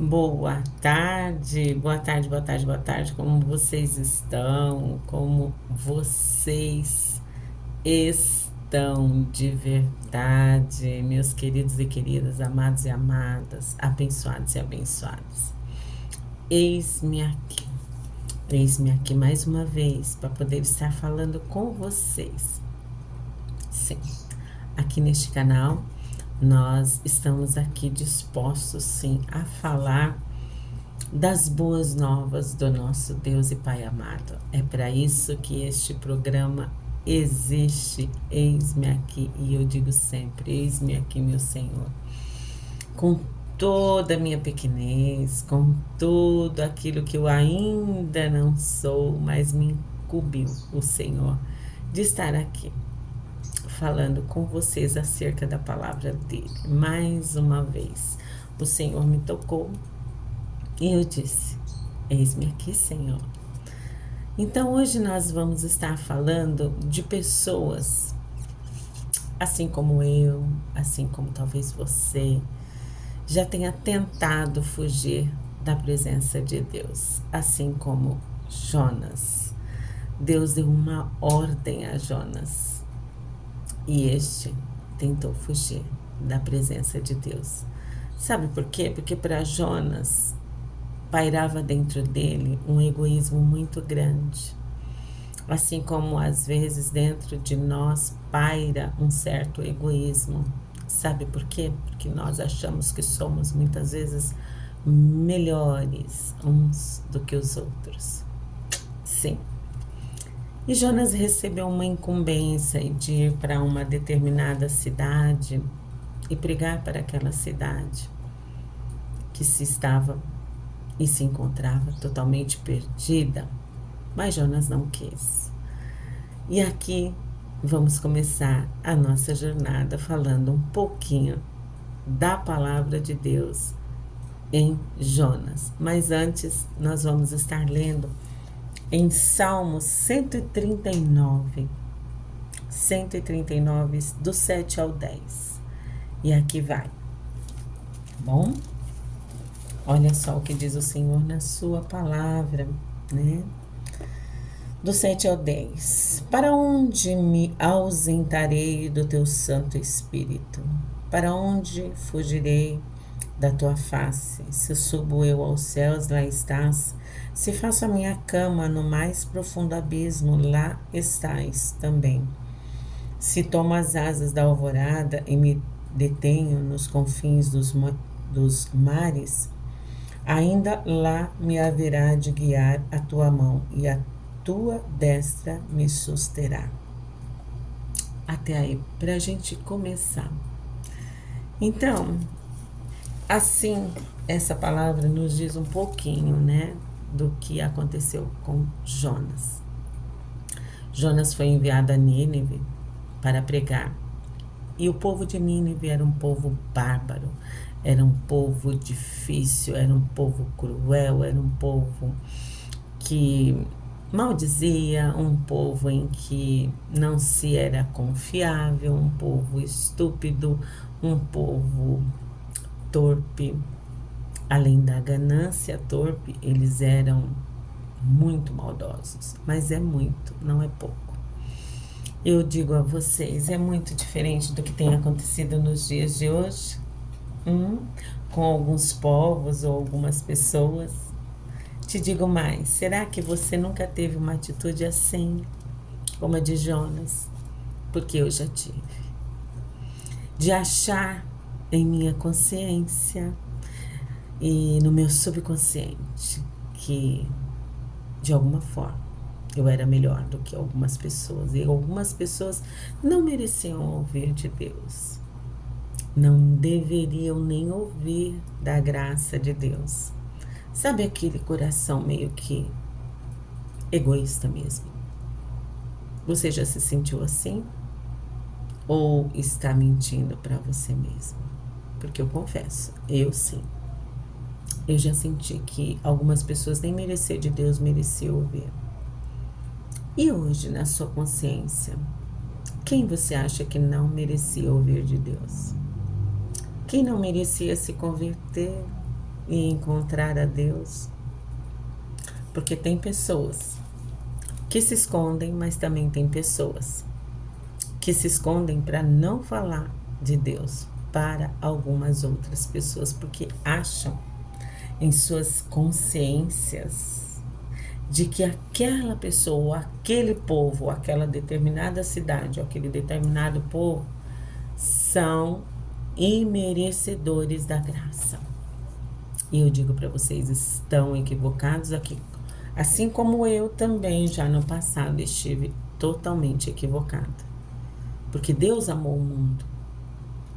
Boa tarde, boa tarde, boa tarde, boa tarde. Como vocês estão? Como vocês estão de verdade, meus queridos e queridas, amados e amadas, abençoados e abençoadas? Eis-me aqui, eis-me aqui mais uma vez para poder estar falando com vocês. Sim, aqui neste canal nós estamos aqui dispostos, sim, a falar das boas novas do nosso Deus e Pai amado. É para isso que este programa existe. Eis-me aqui, e eu digo sempre: eis-me aqui, meu Senhor, com toda a minha pequenez, com tudo aquilo que eu ainda não sou, mas me incumbiu o Senhor de estar aqui falando com vocês acerca da palavra dele. Mais uma vez, o Senhor me tocou e eu disse: eis-me aqui, Senhor. Então, hoje nós vamos estar falando de pessoas, assim como eu, assim como talvez você, já tenha tentado fugir da presença de Deus, assim como Jonas. Deus deu uma ordem a Jonas e este tentou fugir da presença de Deus. Sabe por quê? Porque para Jonas pairava dentro dele um egoísmo muito grande. Assim como às vezes dentro de nós paira um certo egoísmo. Sabe por quê? Porque nós achamos que somos muitas vezes melhores uns do que os outros. Sim. E Jonas recebeu uma incumbência de ir para uma determinada cidade e pregar para aquela cidade que se encontrava totalmente perdida, mas Jonas não quis. E aqui vamos começar a nossa jornada falando um pouquinho da palavra de Deus em Jonas. Mas antes nós vamos estar lendo em Salmos 139, do 7 ao 10. E aqui vai. Bom? Olha só o que diz o Senhor na sua palavra, né? Do 7 ao 10. Para onde me ausentarei do teu Santo Espírito? Para onde fugirei da tua face? Se subo eu aos céus, lá estás. Se faço a minha cama no mais profundo abismo, lá estás também. Se tomo as asas da alvorada e me detenho nos confins dos mares, ainda lá me haverá de guiar a tua mão e a tua destra me susterá. Até aí, para a gente começar. Então, assim, essa palavra nos diz um pouquinho, né, do que aconteceu com Jonas. Jonas foi enviado a Nínive para pregar. E o povo de Nínive era um povo bárbaro, era um povo difícil, era um povo cruel, era um povo que maldizia, um povo em que não se era confiável, um povo estúpido, um povo torpe. Além da ganância torpe, eles eram muito maldosos, mas é muito, não é pouco. Eu digo a vocês, é muito diferente do que tem acontecido nos dias de hoje, com alguns povos ou algumas pessoas. Te digo mais, será que você nunca teve uma atitude assim, como a de Jonas? Porque eu já tive. De achar em minha consciência e no meu subconsciente que, de alguma forma, eu era melhor do que algumas pessoas. E algumas pessoas não mereciam ouvir de Deus. Não deveriam nem ouvir da graça de Deus. Sabe aquele coração meio que egoísta mesmo? Você já se sentiu assim? Ou está mentindo para você mesmo? Porque eu confesso, eu sim. Eu já senti que algumas pessoas nem mereciam de Deus, mereciam ouvir. E hoje, na sua consciência, quem você acha que não merecia ouvir de Deus? Quem não merecia se converter? e encontrar a Deus. Porque tem pessoas que se escondem, mas também tem pessoas que se escondem para não falar de Deus para algumas outras pessoas, porque acham em suas consciências de que aquela pessoa, aquele povo, aquela determinada cidade, ou aquele determinado povo são imerecedores da graça. E eu digo para vocês, estão equivocados aqui. Assim como eu também já no passado estive totalmente equivocada. Porque Deus amou o mundo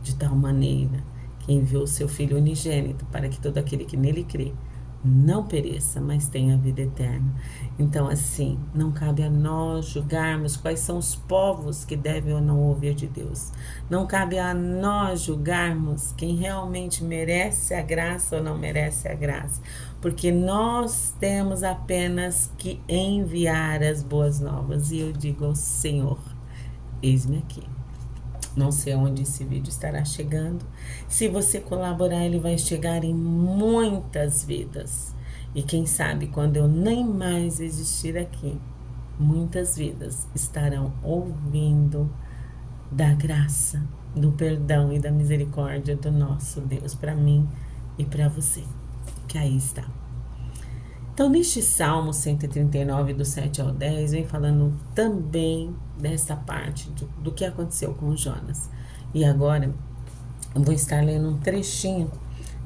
de tal maneira que enviou seu Filho unigênito para que todo aquele que nele crê não pereça, mas tenha a vida eterna. Então, assim, não cabe a nós julgarmos quais são os povos que devem ou não ouvir de Deus. Não cabe a nós julgarmos quem realmente merece a graça ou não merece a graça. Porque nós temos apenas que enviar as boas novas. E eu digo ao Senhor, eis-me aqui. Não sei onde esse vídeo estará chegando. Se você colaborar, ele vai chegar em muitas vidas. E quem sabe, quando eu nem mais existir aqui, muitas vidas estarão ouvindo da graça, do perdão e da misericórdia do nosso Deus para mim e para você, que aí está. Então, neste Salmo 139, do 7 ao 10, vem falando também dessa parte do que aconteceu com Jonas. E agora, eu vou estar lendo um trechinho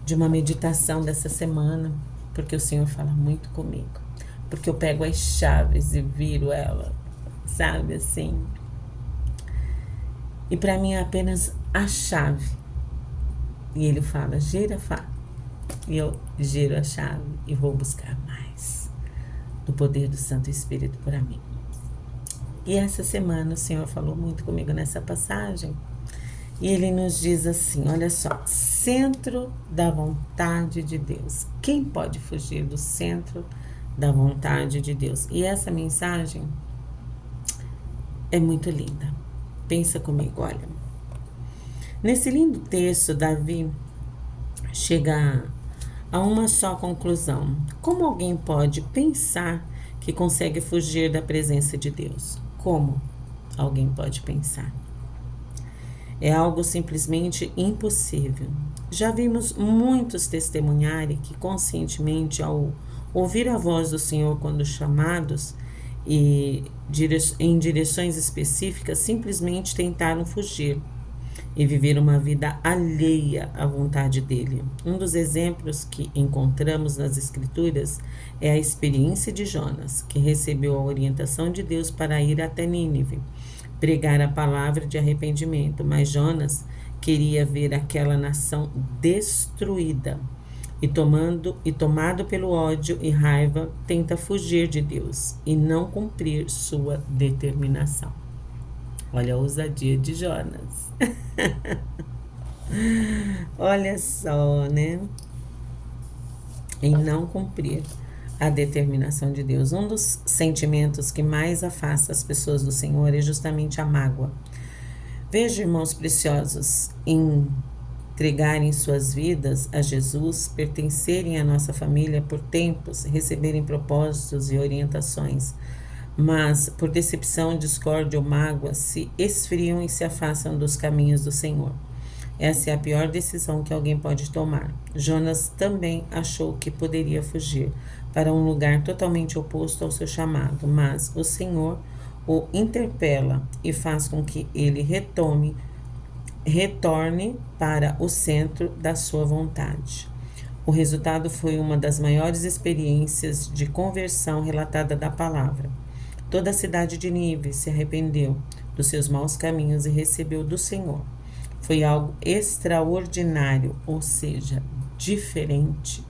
de uma meditação dessa semana, porque o Senhor fala muito comigo. Porque eu pego as chaves e viro ela, sabe assim? E para mim é apenas a chave. E ele fala, gira, fala. E eu giro a chave e vou buscar mais do poder do Santo Espírito para mim. E essa semana o Senhor falou muito comigo nessa passagem. E ele nos diz assim, olha só, centro da vontade de Deus. Quem pode fugir do centro da vontade de Deus? E essa mensagem é muito linda. Pensa comigo, olha. Nesse lindo texto, Davi chega a uma só conclusão. Como alguém pode pensar que consegue fugir da presença de Deus? Como alguém pode pensar? É algo simplesmente impossível. Já vimos muitos testemunharem que conscientemente, ao ouvir a voz do Senhor quando chamados e em direções específicas, simplesmente tentaram fugir e viver uma vida alheia à vontade dele. Um dos exemplos que encontramos nas Escrituras é a experiência de Jonas, que recebeu a orientação de Deus para ir até Nínive, pregar a palavra de arrependimento, mas Jonas queria ver aquela nação destruída e tomado pelo ódio e raiva, tenta fugir de Deus e não cumprir sua determinação. Olha a ousadia de Jonas. Olha só, né? Em não cumprir a determinação de Deus. Um dos sentimentos que mais afasta as pessoas do Senhor é justamente a mágoa. Veja, irmãos preciosos, entregarem suas vidas a Jesus, pertencerem à nossa família por tempos, receberem propósitos e orientações, mas por decepção, discórdia ou mágoa se esfriam e se afastam dos caminhos do Senhor. Essa é a pior decisão que alguém pode tomar. Jonas também achou que poderia fugir para um lugar totalmente oposto ao seu chamado, mas o Senhor o interpela e faz com que ele retorne para o centro da sua vontade. O resultado foi uma das maiores experiências de conversão relatada da palavra. Toda a cidade de Nínive se arrependeu dos seus maus caminhos e recebeu do Senhor. Foi algo extraordinário, ou seja, diferente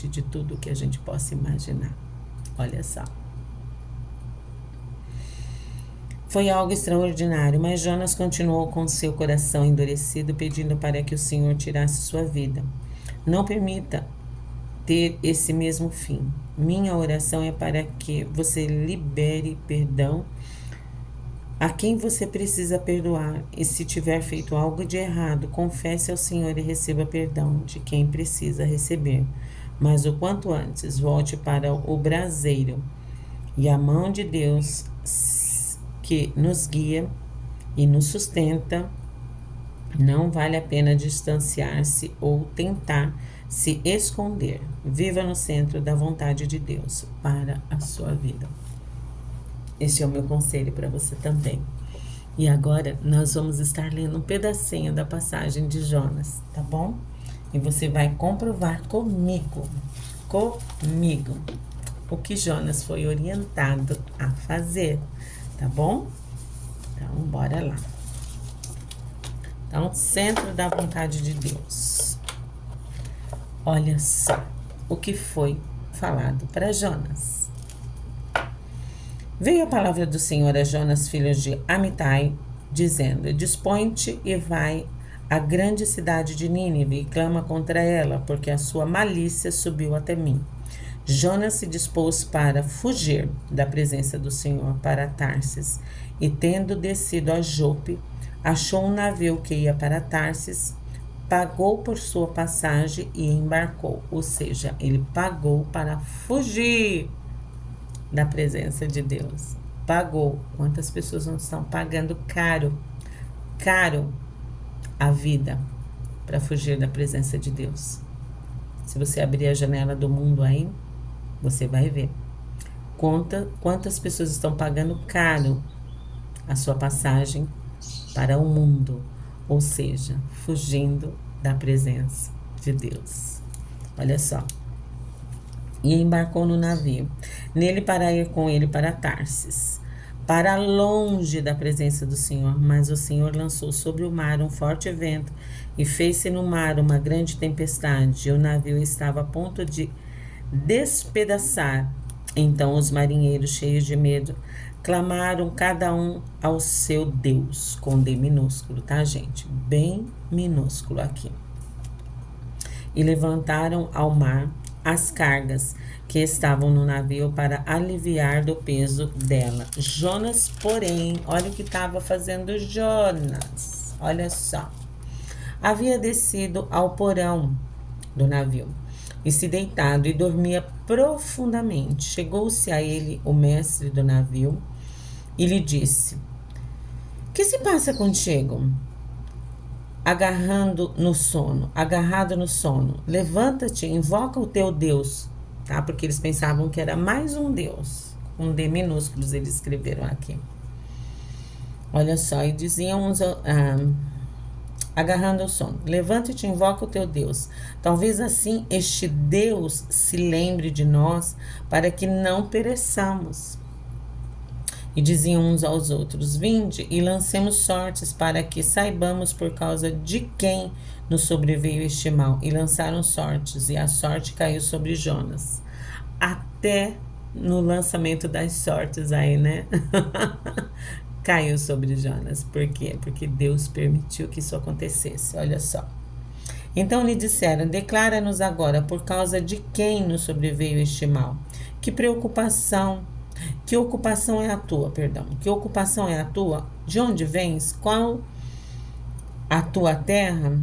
de tudo que a gente possa imaginar. Olha só. Foi algo extraordinário, mas Jonas continuou com seu coração endurecido, pedindo para que o Senhor tirasse sua vida. Não permita ter esse mesmo fim. Minha oração é para que você libere perdão a quem você precisa perdoar, e se tiver feito algo de errado, confesse ao Senhor e receba perdão de quem precisa receber. Mas o quanto antes, volte para o braseiro, e a mão de Deus que nos guia e nos sustenta. Não vale a pena distanciar-se ou tentar se esconder. Viva no centro da vontade de Deus para a sua vida. Este é o meu conselho para você também. E agora nós vamos estar lendo um pedacinho da passagem de Jonas, tá bom? E você vai comprovar comigo, o que Jonas foi orientado a fazer, tá bom? Então, bora lá. Então, centro da vontade de Deus. Olha só o que foi falado para Jonas. Veio a palavra do Senhor a Jonas, filho de Amitai, dizendo: Dispõe-te e vai à grande cidade de Nínive e clama contra ela, porque a sua malícia subiu até mim. Jonas se dispôs para fugir da presença do Senhor para Tarsis, e tendo descido a Jope, achou um navio que ia para Tarsis, pagou por sua passagem e embarcou. Ou seja, ele pagou para fugir da presença de Deus. Pagou. Quantas pessoas não estão pagando caro a vida para fugir da presença de Deus? Se você abrir a janela do mundo aí, você vai ver quantas pessoas estão pagando caro a sua passagem para o mundo, ou seja, fugindo da presença de Deus. Olha só. E embarcou no navio, nele para ir com ele para Tarsis, para longe da presença do Senhor. Mas o Senhor lançou sobre o mar um forte vento e fez-se no mar uma grande tempestade, e o navio estava a ponto de despedaçar. Então os marinheiros, cheios de medo, clamaram cada um ao seu Deus, com D minúsculo, tá, gente? Bem minúsculo aqui. E levantaram ao mar as cargas que estavam no navio para aliviar do peso dela. Jonas, porém, olha o que estava fazendo Jonas. Olha só. Havia descido ao porão do navio e se deitado e dormia profundamente. Chegou-se a ele o mestre do navio e lhe disse: Que se passa contigo? Agarrado no sono, levanta-te, invoca o teu Deus, tá? Porque eles pensavam que era mais um Deus, com D minúsculos eles escreveram aqui. Olha só, e diziam uns, agarrando o sono, levanta-te, invoca o teu Deus. Talvez assim este Deus se lembre de nós para que não pereçamos. E diziam uns aos outros: Vinde e lancemos sortes para que saibamos por causa de quem nos sobreveio este mal. E lançaram sortes, e a sorte caiu sobre Jonas. Até no lançamento das sortes aí, né? Caiu sobre Jonas. Por quê? Porque Deus permitiu que isso acontecesse. Olha só. Então lhe disseram: Declara-nos agora por causa de quem nos sobreveio este mal. Que ocupação é a tua, perdão? Que ocupação é a tua? De onde vens? Qual a tua terra?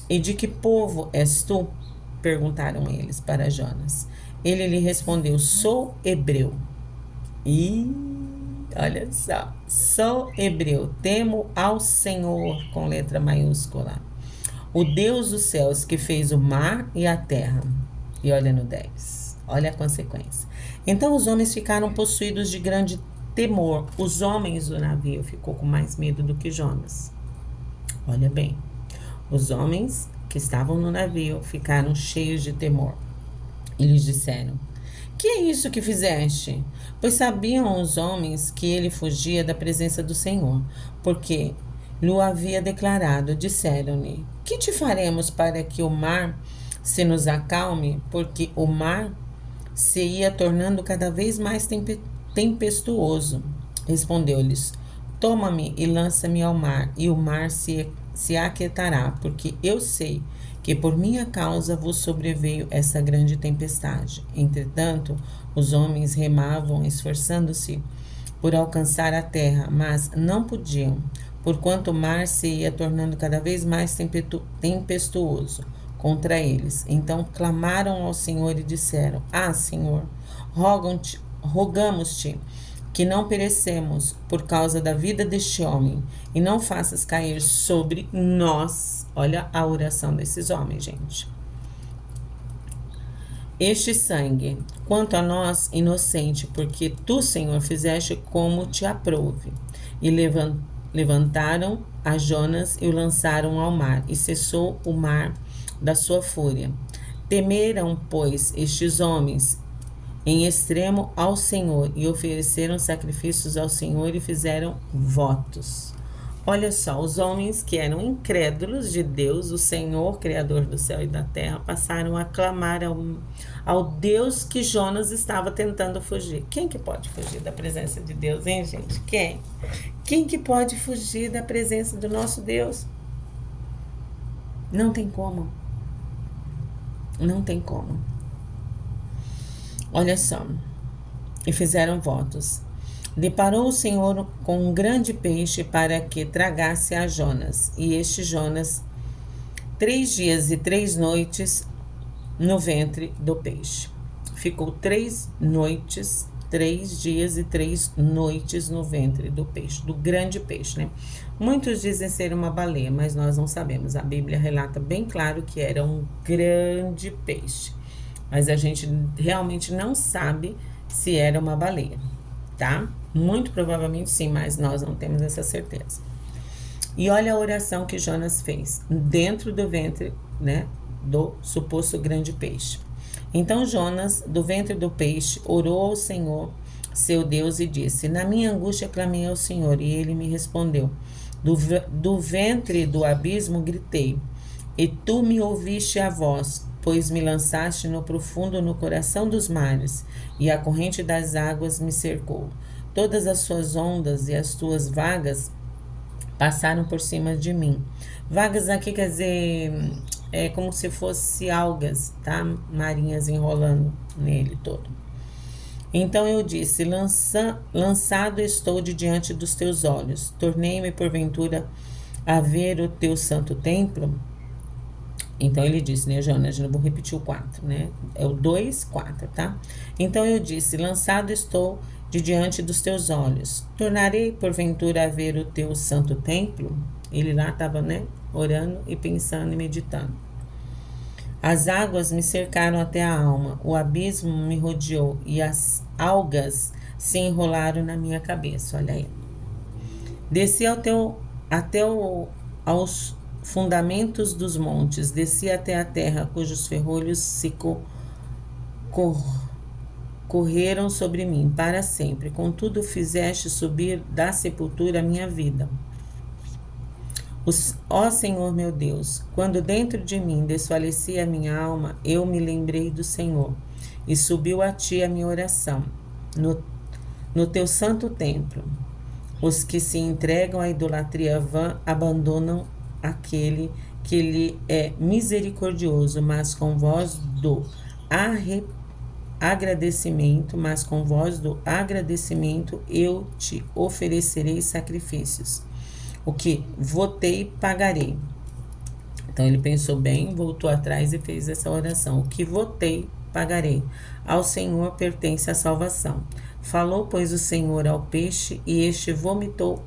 E de que povo és tu? Perguntaram eles para Jonas. Ele lhe respondeu: Sou hebreu. E olha só, sou hebreu, temo ao Senhor, com letra maiúscula, o Deus dos céus, que fez o mar e a terra. E olha no 10, olha a consequência. Então os homens ficaram possuídos de grande temor. Os homens do navio ficou com mais medo do que Jonas. Olha bem, os homens que estavam no navio ficaram cheios de temor. E lhes disseram: Que é isso que fizeste? Pois sabiam os homens que ele fugia da presença do Senhor, porque lhe havia declarado. Disseram-lhe: Que te faremos para que o mar se nos acalme? Porque o mar se ia tornando cada vez mais tempestuoso. Respondeu-lhes: Toma-me e lança-me ao mar, e o mar se aquietará, porque eu sei que por minha causa vos sobreveio essa grande tempestade. Entretanto, os homens remavam, esforçando-se por alcançar a terra, mas não podiam, porquanto o mar se ia tornando cada vez mais tempestuoso contra eles. Então clamaram ao Senhor e disseram: Ah, Senhor, rogamos-te que não perecemos por causa da vida deste homem, e não faças cair sobre nós. Olha a oração desses homens, gente. Este sangue, quanto a nós, inocente, porque tu, Senhor, fizeste como te aprouve. E levantaram a Jonas e o lançaram ao mar, e cessou o mar da sua fúria. Temeram, pois, estes homens em extremo ao Senhor, e ofereceram sacrifícios ao Senhor e fizeram votos. Olha só, os homens que eram incrédulos de Deus, o Senhor, Criador do céu e da terra, passaram a clamar ao Deus que Jonas estava tentando fugir. Quem que pode fugir da presença de Deus, hein, gente? Quem? Quem que pode fugir da presença do nosso Deus? Não tem como. Não tem como. Olha só. E fizeram votos. Deparou o Senhor com um grande peixe para que tragasse a Jonas. E este Jonas, 3 dias e 3 noites no ventre do peixe. Ficou 3 dias e 3 noites no ventre do peixe, do grande peixe, né? Muitos dizem ser uma baleia, mas nós não sabemos. A Bíblia relata bem claro que era um grande peixe. Mas a gente realmente não sabe se era uma baleia, tá? Muito provavelmente sim, mas nós não temos essa certeza. E olha a oração que Jonas fez dentro do ventre, né, do suposto grande peixe. Então Jonas, do ventre do peixe, orou ao Senhor, seu Deus, e disse: Na minha angústia clamei ao Senhor, e ele me respondeu. Do ventre do abismo gritei, e tu me ouviste a voz, pois me lançaste no profundo, no coração dos mares, e a corrente das águas me cercou. Todas as suas ondas e as tuas vagas passaram por cima de mim. Vagas aqui quer dizer, é como se fosse algas, tá? Marinhas enrolando nele todo. Então eu disse: lançado estou de diante dos teus olhos. Tornei-me porventura a ver o teu santo templo? Então ele disse, né, Jonas, não vou repetir o 4, né? É o 2, 4, tá? Então eu disse: lançado estou de diante dos teus olhos. Tornarei porventura a ver o teu santo templo? Ele lá estava, né, orando e pensando e meditando. As águas me cercaram até a alma, o abismo me rodeou e as algas se enrolaram na minha cabeça. Olha aí. Desci aos fundamentos dos montes, desci até a terra, cujos ferrolhos se correram sobre mim para sempre. Contudo, fizeste subir da sepultura a minha vida. Ó Senhor meu Deus, quando dentro de mim desfalecia a minha alma, eu me lembrei do Senhor, e subiu a ti a minha oração, no teu santo templo. Os que se entregam à idolatria vã abandonam aquele que lhe é misericordioso, mas com voz do agradecimento eu te oferecerei sacrifícios. O que votei, pagarei. Então ele pensou bem, voltou atrás e fez essa oração. O que votei, pagarei. Ao Senhor pertence a salvação. Falou, pois, o Senhor ao peixe, e este vomitou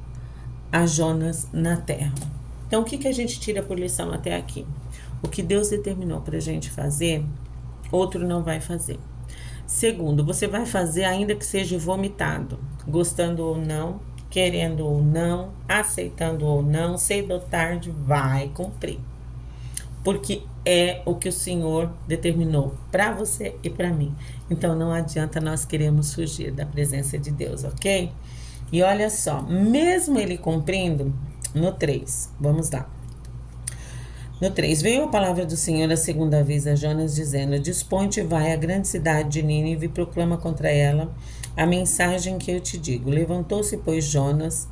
a Jonas na terra. Então, o que a gente tira por lição até aqui? O que Deus determinou para a gente fazer, outro não vai fazer. Segundo, você vai fazer ainda que seja vomitado, gostando ou não, querendo ou não, aceitando ou não, cedo ou tarde, vai cumprir. Porque é o que o Senhor determinou para você e para mim. Então, não adianta nós queremos fugir da presença de Deus, ok? E olha só, mesmo ele cumprindo, no 3, vamos lá. No 3, veio a palavra do Senhor a segunda vez a Jonas, dizendo: Dispõe-te, vai à grande cidade de Nínive e proclama contra ela a mensagem que eu te digo. Levantou-se, pois, Jonas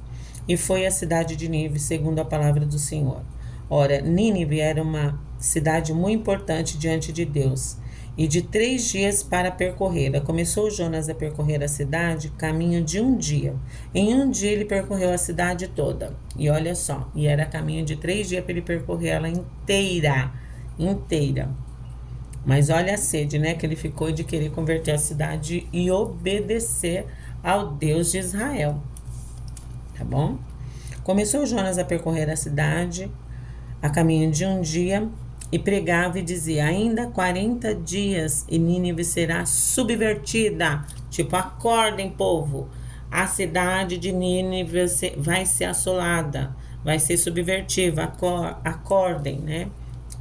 e foi à cidade de Nínive, segundo a palavra do Senhor. Ora, Nínive era uma cidade muito importante diante de Deus, e de 3 dias para percorrê-la. Começou Jonas a percorrer a cidade, caminho de um dia. Em um dia ele percorreu a cidade toda. E olha só, e era caminho de 3 dias para ele percorrer ela inteira. Inteira. Mas olha a sede, né, que ele ficou de querer converter a cidade e obedecer ao Deus de Israel. Tá bom? Começou Jonas a percorrer a cidade, a caminho de um dia, e pregava e dizia: ainda 40 dias e Nínive será subvertida. Tipo, acordem, povo. A cidade de Nínive vai ser assolada, vai ser subvertida. Acordem, né?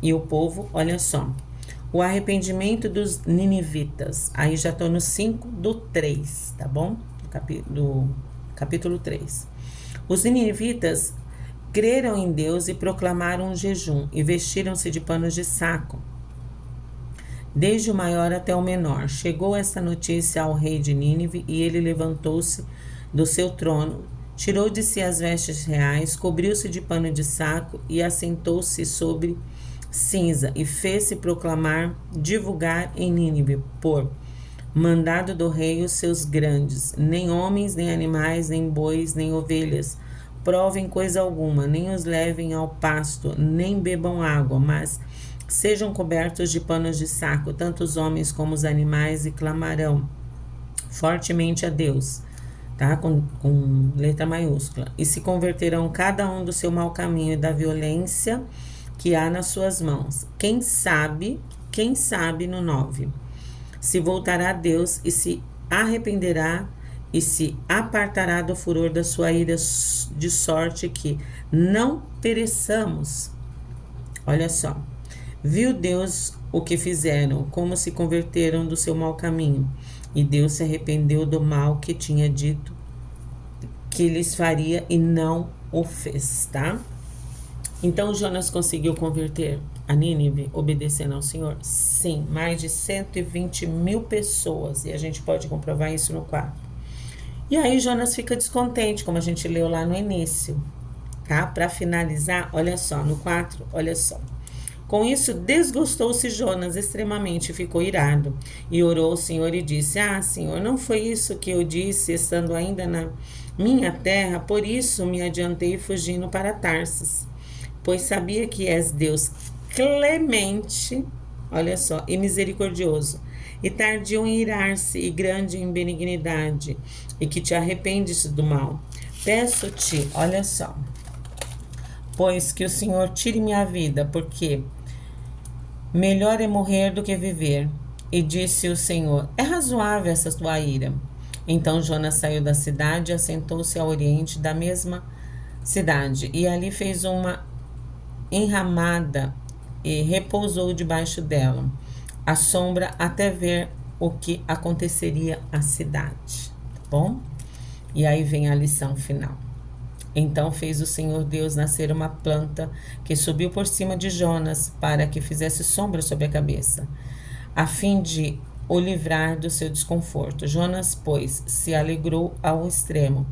E o povo, olha só. O arrependimento dos ninivitas. Aí já estou no 5 do 3, tá bom? Do capítulo 3. Os ninivitas creram em Deus e proclamaram um jejum e vestiram-se de panos de saco, desde o maior até o menor. Chegou esta notícia ao rei de Nínive e ele levantou-se do seu trono, tirou de si as vestes reais, cobriu-se de pano de saco e assentou-se sobre cinza e fez-se proclamar, divulgar em Nínive por mandado do rei os seus grandes, nem homens, nem animais, nem bois, nem ovelhas, provem coisa alguma, nem os levem ao pasto, nem bebam água, mas sejam cobertos de panos de saco, tanto os homens como os animais, e clamarão fortemente a Deus, tá? Com letra maiúscula. E se converterão cada um do seu mau caminho e da violência que há nas suas mãos. Quem sabe no 9, se voltará a Deus e se arrependerá e se apartará do furor da sua ira, de sorte que não pereçamos. Olha só. Viu Deus o que fizeram, como se converteram do seu mau caminho. E Deus se arrependeu do mal que tinha dito que lhes faria e não o fez, tá? Então Jonas conseguiu converter a Nínive obedecendo ao Senhor? Sim, mais de 120 mil pessoas. E a gente pode comprovar isso no 4. E aí Jonas fica descontente, como a gente leu lá no início, tá? Para finalizar, olha só, no 4, olha só. Com isso, desgostou-se Jonas extremamente e ficou irado. E orou ao Senhor e disse: ah, Senhor, não foi isso que eu disse, estando ainda na minha terra? Por isso me adiantei fugindo para Tarsis, pois sabia que és Deus clemente, olha só, e misericordioso, e tardio em irar-se, e grande em benignidade, e que te arrependes do mal. Peço-te, olha só, pois que o Senhor tire minha vida, porque melhor é morrer do que viver. E disse o Senhor: é razoável essa tua ira. Então Jonas saiu da cidade e assentou-se ao oriente da mesma cidade, e ali fez uma enramada e repousou debaixo dela, à sombra, até ver o que aconteceria à cidade. Tá bom? E aí vem a lição final. Então fez o Senhor Deus nascer uma planta que subiu por cima de Jonas, para que fizesse sombra sobre a cabeça, a fim de o livrar do seu desconforto. Jonas, pois, se alegrou ao extremo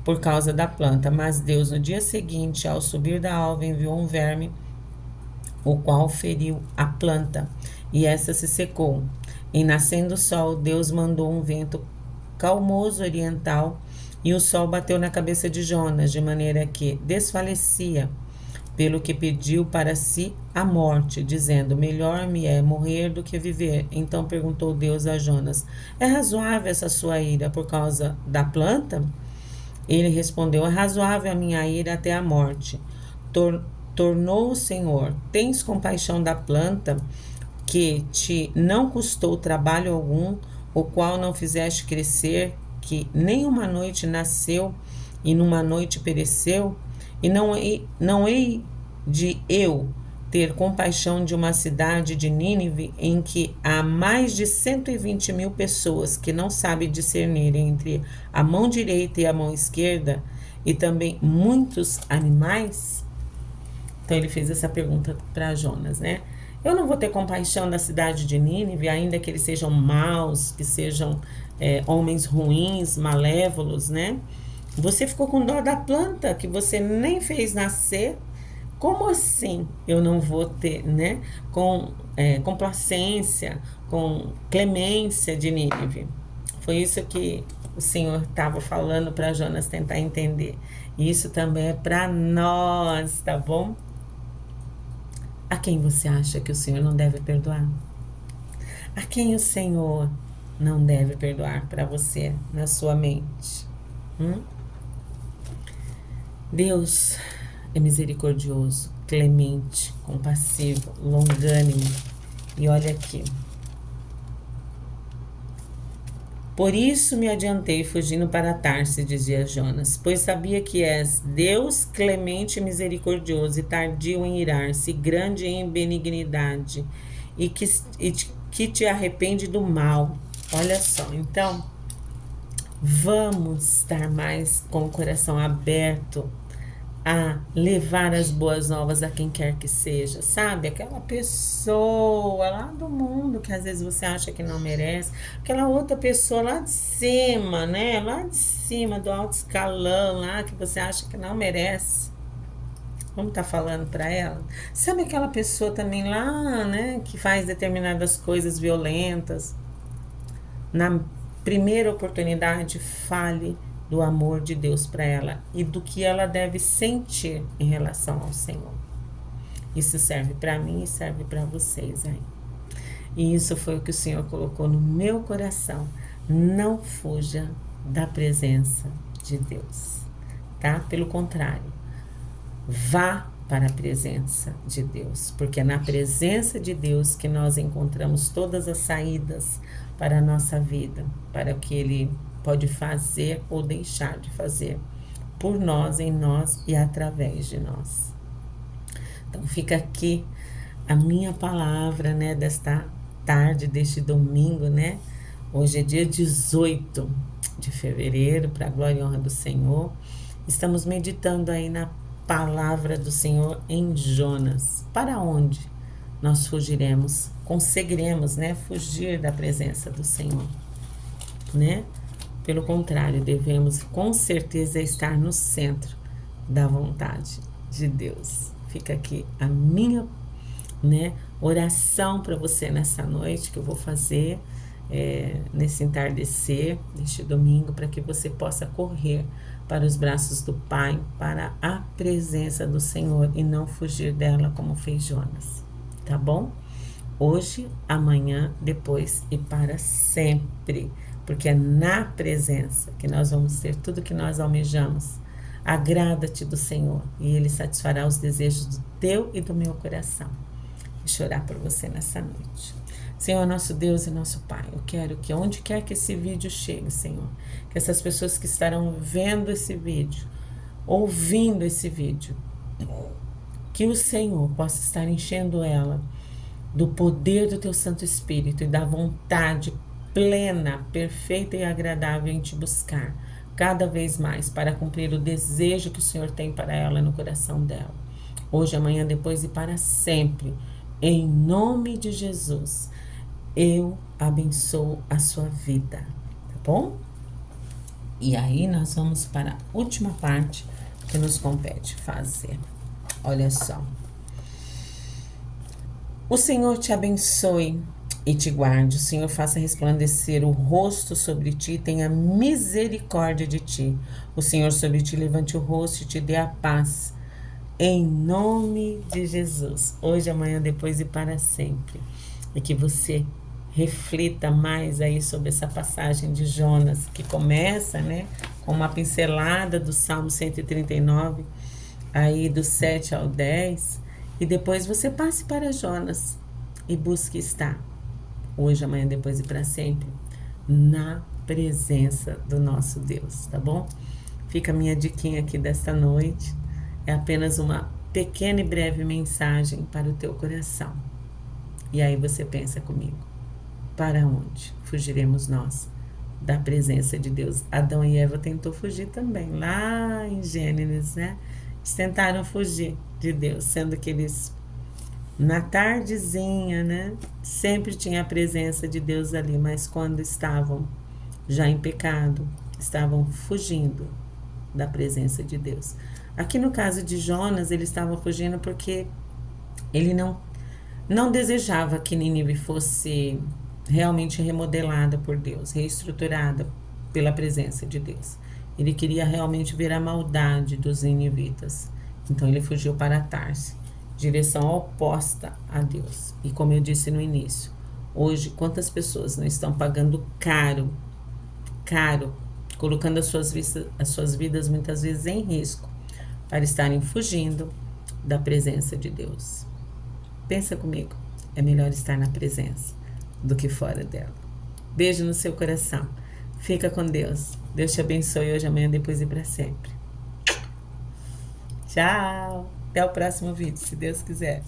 por causa da planta, mas Deus, no dia seguinte, ao subir da alva, enviou um verme, o qual feriu a planta, e essa se secou. E nascendo o sol, Deus mandou um vento calmoso oriental, e o sol bateu na cabeça de Jonas, de maneira que desfalecia, pelo que pediu para si a morte, dizendo: melhor me é morrer do que viver. Então perguntou Deus a Jonas: é razoável essa sua ira por causa da planta? Ele respondeu: é razoável a minha ira até a morte. Tornou o Senhor: tens compaixão da planta, que te não custou trabalho algum, o qual não fizeste crescer, que nem uma noite nasceu e numa noite pereceu? E não hei de eu ter compaixão de uma cidade de Nínive, em que há mais de 120 mil pessoas que não sabem discernir entre a mão direita e a mão esquerda, e também muitos animais? Então ele fez essa pergunta para Jonas, né? Eu não vou ter compaixão da cidade de Nínive, ainda que eles sejam maus, que sejam homens ruins, malévolos, né? Você ficou com dó da planta que você nem fez nascer. Como assim eu não vou ter, né, complacência com clemência de Nínive. Foi isso que o Senhor estava falando para Jonas tentar entender. E isso também é para nós, tá bom? A quem você acha que o Senhor não deve perdoar? A quem o Senhor não deve perdoar para você, na sua mente? Deus é misericordioso, clemente, compassivo, longânimo. E olha aqui. Por isso me adiantei fugindo para Tarsis, dizia Jonas, pois sabia que és Deus clemente e misericordioso e tardio em irar-se, grande em benignidade e que te arrepende do mal. Olha só, então, vamos estar mais com o coração aberto a levar as boas novas a quem quer que seja, sabe? Aquela pessoa lá do mundo que às vezes você acha que não merece, aquela outra pessoa lá de cima, né? Lá de cima do alto escalão lá que você acha que não merece. Vamos estar falando para ela? Sabe aquela pessoa também lá, né? Que faz determinadas coisas violentas. Na primeira oportunidade, fale do amor de Deus para ela e do que ela deve sentir em relação ao Senhor. Isso serve para mim e serve para vocês aí. E isso foi o que o Senhor colocou no meu coração. Não fuja da presença de Deus, tá? Pelo contrário, vá para a presença de Deus, porque é na presença de Deus que nós encontramos todas as saídas para a nossa vida, para o que Ele pode fazer ou deixar de fazer por nós, em nós e através de nós. Então fica aqui a minha palavra, né, desta tarde, deste domingo, né? Hoje é dia 18 de fevereiro, para a glória e honra do Senhor. Estamos meditando aí na palavra do Senhor em Jonas. Para onde nós fugiremos? Conseguiremos, né, fugir da presença do Senhor, né? Pelo contrário, devemos com certeza estar no centro da vontade de Deus. Fica aqui a minha, né, oração para você nessa noite que eu vou fazer nesse entardecer, neste domingo, para que você possa correr para os braços do Pai, para a presença do Senhor e não fugir dela como fez Jonas, tá bom? Hoje, amanhã, depois e para sempre, porque é na presença que nós vamos ter tudo que nós almejamos. Agrada-te do Senhor e Ele satisfará os desejos do teu e do meu coração. Deixa eu orar por você nessa noite. Senhor, nosso Deus e nosso Pai, eu quero que onde quer que esse vídeo chegue, Senhor, que essas pessoas que estarão vendo esse vídeo, ouvindo esse vídeo, que o Senhor possa estar enchendo ela do poder do teu Santo Espírito e da vontade plena, perfeita e agradável em te buscar cada vez mais para cumprir o desejo que o Senhor tem para ela no coração dela. Hoje, amanhã, depois e para sempre. Em nome de Jesus, eu abençoo a sua vida, tá bom? E aí nós vamos para a última parte que nos compete fazer. Olha só. O Senhor te abençoe e te guarde. O Senhor faça resplandecer o rosto sobre ti e tenha misericórdia de ti. O Senhor sobre ti levante o rosto e te dê a paz. Em nome de Jesus, hoje, amanhã, depois e para sempre. E que você reflita mais aí sobre essa passagem de Jonas, que começa, né, com uma pincelada do Salmo 139, aí do 7 ao 10, e depois você passe para Jonas e busque estar, hoje, amanhã, depois e para sempre, na presença do nosso Deus, tá bom? Fica a minha diquinha aqui desta noite. É apenas uma pequena e breve mensagem para o teu coração. E aí você pensa comigo, para onde fugiremos nós da presença de Deus? Adão e Eva tentou fugir também, lá em Gênesis, né? Eles tentaram fugir de Deus, sendo que eles, na tardezinha, né, sempre tinha a presença de Deus ali, mas quando estavam já em pecado, estavam fugindo da presença de Deus. Aqui no caso de Jonas, ele estava fugindo porque ele não desejava que Nínive fosse realmente remodelada por Deus, reestruturada pela presença de Deus. Ele queria realmente ver a maldade dos ninivitas. Então ele fugiu para Tarse, direção oposta a Deus. E como eu disse no início, hoje quantas pessoas não estão pagando caro, colocando as suas vidas muitas vezes em risco para estarem fugindo da presença de Deus. Pensa comigo, é melhor estar na presença do que fora dela. Beijo no seu coração. Fica com Deus. Deus te abençoe hoje, amanhã, depois e para sempre. Tchau. Até o próximo vídeo, se Deus quiser.